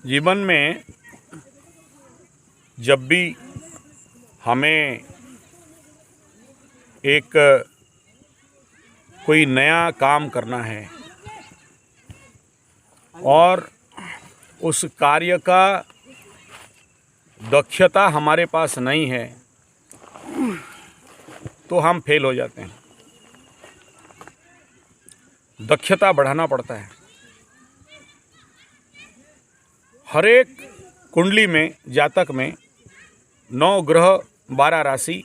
जीवन में जब भी हमें एक कोई नया काम करना है और उस कार्य का दक्षता हमारे पास नहीं है तो हम फेल हो जाते हैं। दक्षता बढ़ाना पड़ता है। हर एक कुंडली में, जातक में 9 ग्रह, 12 राशि,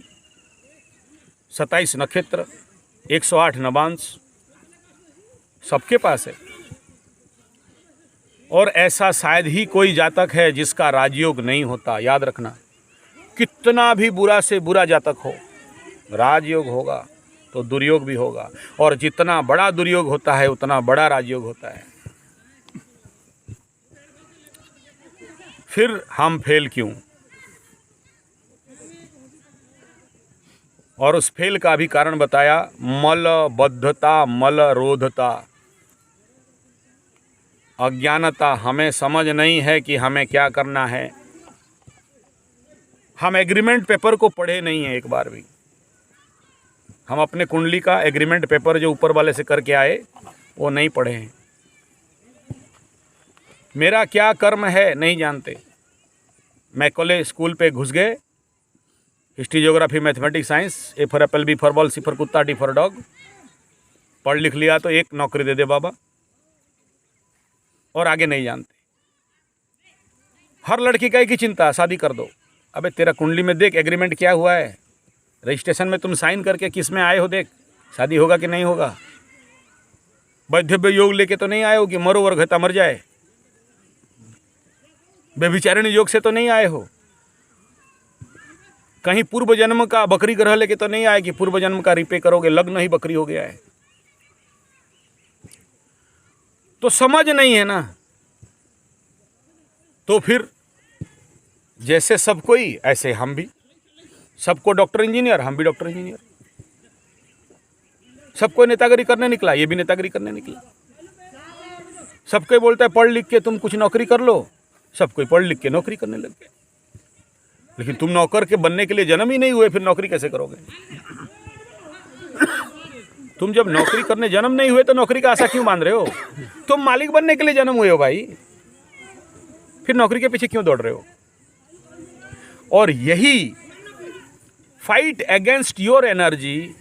27 नक्षत्र, 108 नवांश सबके पास है। और ऐसा शायद ही कोई जातक है जिसका राजयोग नहीं होता। याद रखना, कितना भी बुरा से बुरा जातक हो, राजयोग होगा तो दुर्योग भी होगा, और जितना बड़ा दुर्योग होता है उतना बड़ा राजयोग होता है। फिर हम फेल क्यों? और उस फेल का भी कारण बताया, मलबद्धता, मलरोधता, अज्ञानता। हमें समझ नहीं है कि हमें क्या करना है। हम एग्रीमेंट पेपर को पढ़े नहीं हैं एक बार भी। हम अपने कुंडली का एग्रीमेंट पेपर जो ऊपर वाले से करके आए वो नहीं पढ़े हैं। मेरा क्या कर्म है नहीं जानते। मैं कॉलेज स्कूल पे घुस गए, history, geography, mathematics, science, A for apple, B for ball, C for कुत्ता, डी फॉर डॉग, पढ़ लिख लिया तो एक नौकरी दे दे बाबा, और आगे नहीं जानते। हर लड़की का एक ही चिंता, शादी कर दो। अबे तेरा कुंडली में देख एग्रीमेंट क्या हुआ है, रजिस्ट्रेशन में तुम साइन करके किस में आए हो, देख शादी होगा कि नहीं होगा। वैधव्य योग लेके तो नहीं आए हो कि मरो वर्घता मर जाए। व्यभिचारिणी योग से तो नहीं आए हो। कहीं पूर्व जन्म का बकरी ग्रह लेके तो नहीं आए कि पूर्व जन्म का रिपे करोगे, लग्न ही बकरी हो गया है। तो समझ नहीं है ना। तो फिर जैसे सब कोई ऐसे हम भी, सबको डॉक्टर इंजीनियर, हम भी डॉक्टर इंजीनियर। सब कोई नेतागिरी करने निकला, ये भी नेतागिरी करने निकला। सब कोई बोलता है पढ़ लिख के तुम कुछ नौकरी कर लो, सब कोई पढ़ लिख के नौकरी करने लग गए। लेकिन तुम नौकर के बनने के लिए जन्म ही नहीं हुए, फिर नौकरी कैसे करोगे? तुम जब नौकरी करने जन्म नहीं हुए तो नौकरी का आशा क्यों बांध रहे हो? तुम मालिक बनने के लिए जन्म हुए हो भाई, फिर नौकरी के पीछे क्यों दौड़ रहे हो? और यही फाइट अगेंस्ट योर एनर्जी,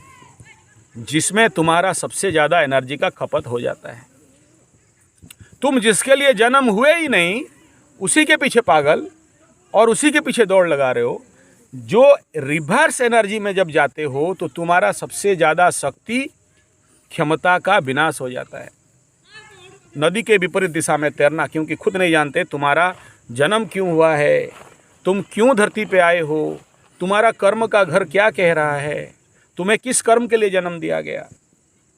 जिसमें तुम्हारा सबसे ज़्यादा एनर्जी का खपत हो जाता है। तुम जिसके लिए जन्म हुए ही नहीं, उसी के पीछे पागल और उसी के पीछे दौड़ लगा रहे हो। जो रिवर्स एनर्जी में जब जाते हो तो तुम्हारा सबसे ज़्यादा शक्ति, क्षमता का विनाश हो जाता है। नदी के विपरीत दिशा में तैरना, क्योंकि खुद नहीं जानते तुम्हारा जन्म क्यों हुआ है, तुम क्यों धरती पे आए हो, तुम्हारा कर्म का घर क्या कह रहा है, तुम्हें किस कर्म के लिए जन्म दिया गया।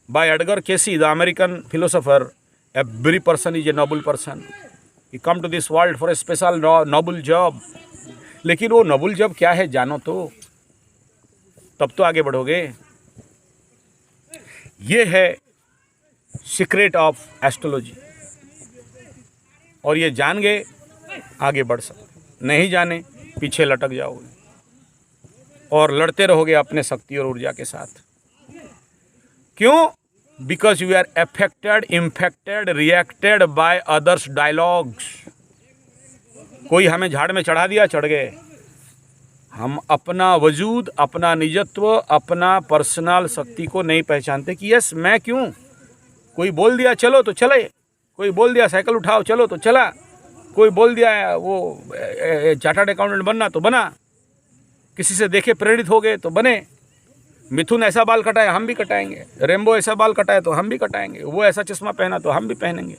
By Edgar Cayce, the American philosopher, every person is a noble person, he come to this world for a special noble job. लेकिन वो नोबल जॉब क्या है जानो तो, तब तो आगे बढ़ोगे। ये है सीक्रेट ऑफ एस्ट्रोलॉजी, और ये जान गए आगे बढ़ सकते, नहीं जाने पीछे लटक जाओगे और लड़ते रहोगे अपने शक्ति और ऊर्जा के साथ। क्यों? Because you are affected, infected, reacted by others dialogues. कोई हमें झाड़ में चढ़ा दिया, चढ़ गए। हम अपना वजूद, अपना निजत्व, अपना पर्सनल शक्ति को नहीं पहचानते कि यस मैं क्यों। कोई बोल दिया चलो तो चले, कोई बोल दिया साइकिल उठाओ चलो तो चला, कोई बोल दिया वो चार्टर्ड अकाउंटेंट बनना तो बना, किसी से देखे प्रेरित हो गए तो बने। मिथुन ऐसा बाल कटाया हम भी कटाएंगे, रेम्बो ऐसा बाल कटाया तो हम भी कटाएंगे, वो ऐसा चश्मा पहना तो हम भी पहनेंगे।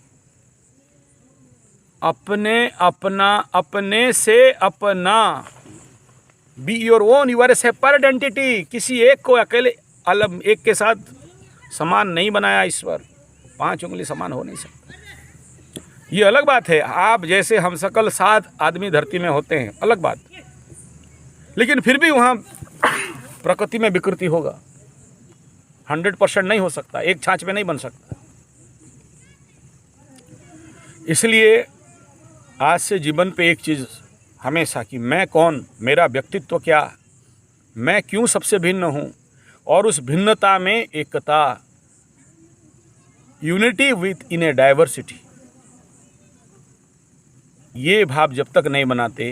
अपने से अपना, be your own, you are a separate entity. किसी एक को अकेले अलग, एक के साथ समान नहीं बनाया ईश्वर। 5 उंगली समान हो नहीं सकता। ये अलग बात है। आप जैसे हम सकल 7 आदमी धरती में होते हैं, अलग बात, लेकिन फिर भी वहाँ प्रकृति में विकृति होगा। 100% नहीं हो सकता, एक छाछ में नहीं बन सकता। इसलिए आज से जीवन पे एक चीज़ हमेशा कि मैं कौन, मेरा व्यक्तित्व क्या, मैं क्यों सबसे भिन्न हूँ, और उस भिन्नता में एकता, unity within a diversity, ये भाव जब तक नहीं बनाते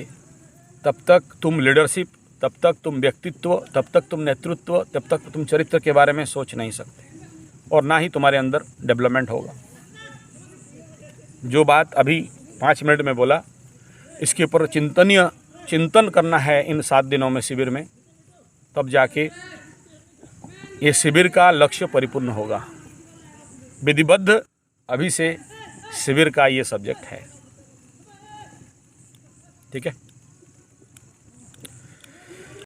तब तक तुम लीडरशिप, तब तक तुम व्यक्तित्व, तब तक तुम नेतृत्व, तब तक तुम चरित्र के बारे में सोच नहीं सकते, और ना ही तुम्हारे अंदर डेवलपमेंट होगा। जो बात अभी 5 मिनट में बोला, इसके ऊपर चिंतन करना है इन 7 दिनों में शिविर में, तब जाके ये शिविर का लक्ष्य परिपूर्ण होगा। विधिबद्ध अभी से शिविर का ये सब्जेक्ट है। ठीक है।